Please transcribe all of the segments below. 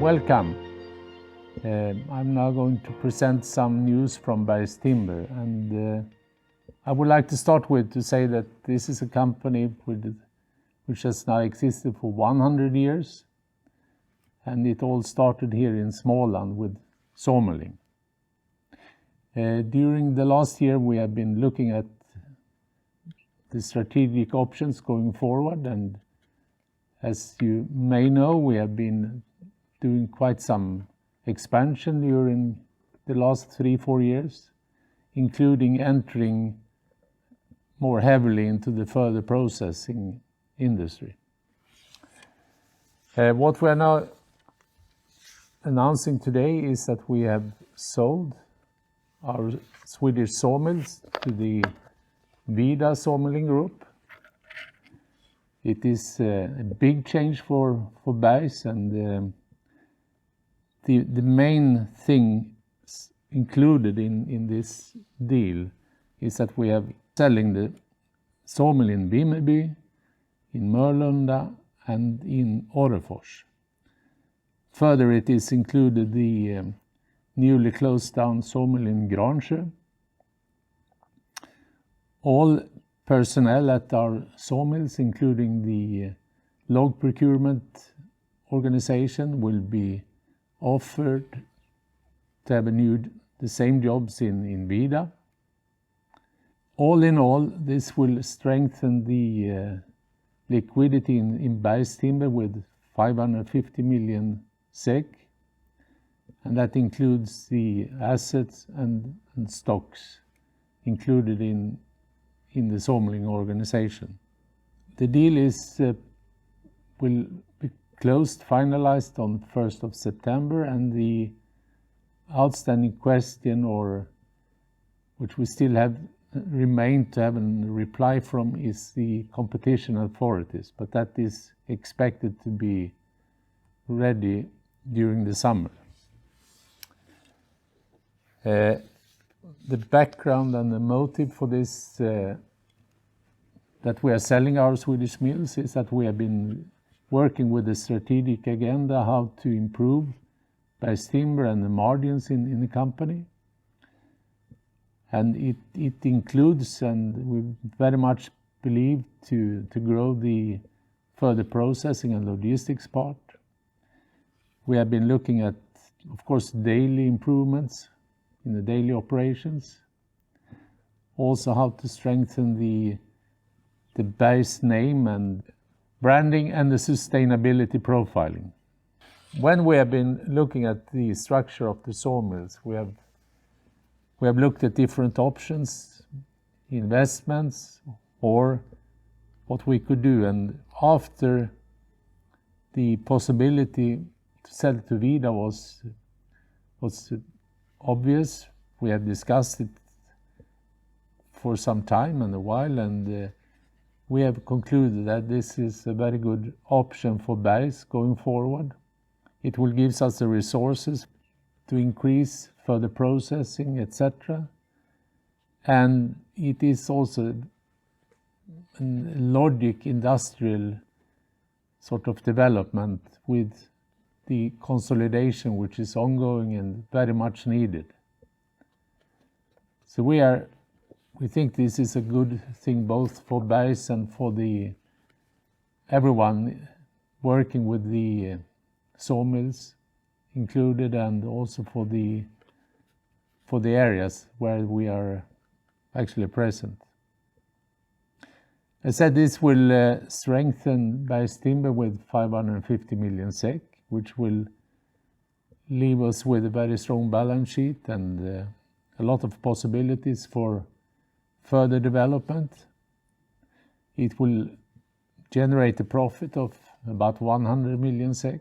Welcome. I'm now going to present some news from Bergs Timber, and I would like to start with to say that this is a company which has now existed for 100 years, and it all started here in Småland with sawmilling. During the last year we have been looking at the strategic options going forward, and as you may know, we have been doing quite some expansion during the last 3-4 years, including entering more heavily into the further processing industry. What we are now announcing today is that we have sold our Swedish sawmills to the Vida sawmilling group. It is a big change for Bergs, and the main thing included in this deal is that we are selling the sawmill in Vimmerby, in Mörlunda, and in Orrefors. Further, it is included the newly closed down sawmill in Gransjö. All personnel at our sawmills, including the log procurement organization, will be offered to have the same jobs in Vida. All in all, this will strengthen the liquidity in Bergs Timber with 550 million SEK, and that includes the assets and stocks included in the sawmilling organization. The deal will be closed, finalized on 1st of September, and the outstanding question, or which we still have remained to have a reply from, is the competition authorities, but that is expected to be ready during the summer. The background and the motive for this, that we are selling our Swedish mills, is that we have been working with a strategic agenda how to improve Bergs Timber and the margins in the company. And it includes, and we very much believe, to grow the further processing and logistics part. We have been looking at, of course, daily improvements in the daily operations. Also how to strengthen the Bergs name and branding and the sustainability profiling. When we have been looking at the structure of the sawmills, we have looked at different options, investments, or what we could do. And after the possibility to sell to Vida was obvious, we have discussed it for some time and a while, and we have concluded that this is a very good option for Bergs going forward. It will give us the resources to increase further processing, etc. And it is also a logic industrial sort of development with the consolidation which is ongoing and very much needed. So we think this is a good thing both for Bergs and for everyone working with the sawmills included, and also for the areas where we are actually present. I said this will strengthen Bergs Timber with 550 million SEK, which will leave us with a very strong balance sheet and a lot of possibilities for further development. It will generate a profit of about 100 million SEK.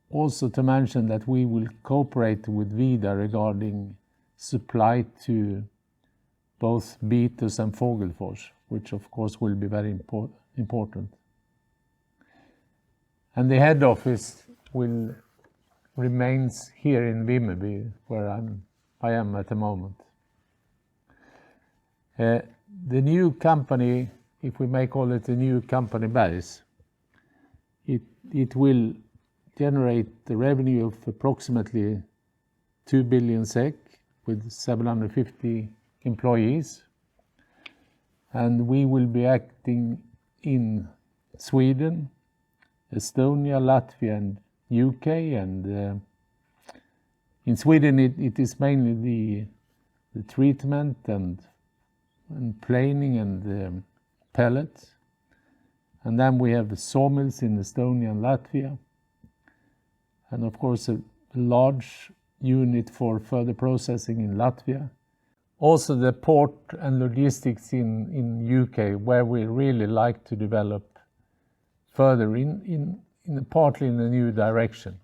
Also to mention that we will cooperate with Vida regarding supply to both Betus and Fågelfors, which of course will be very important. And the head office remains here in Vimmerby, where I am at the moment. The new company, if we may call it a new company Bergs, it will generate the revenue of approximately 2 billion SEK with 750 employees. And we will be acting in Sweden, Estonia, Latvia, and UK. And in Sweden, it is mainly the treatment and planing and pellets. And then we have the sawmills in Estonia and Latvia. And of course, a large unit for further processing in Latvia. Also the port and logistics in UK, where we really like to develop further partly in a new direction.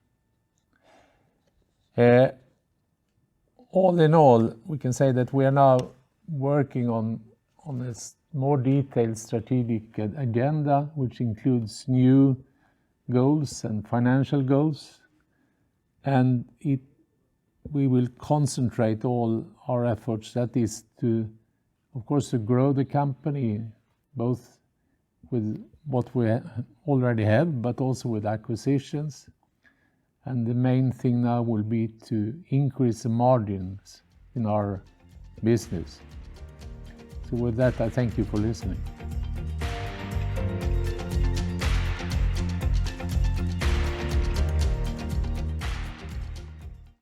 All in all, we can say that we are now working on a more detailed strategic agenda, which includes new goals and financial goals. And we will concentrate all our efforts, that is to, of course, to grow the company, both with what we already have, but also with acquisitions. And the main thing now will be to increase the margins in our business. So with that, I thank you for listening.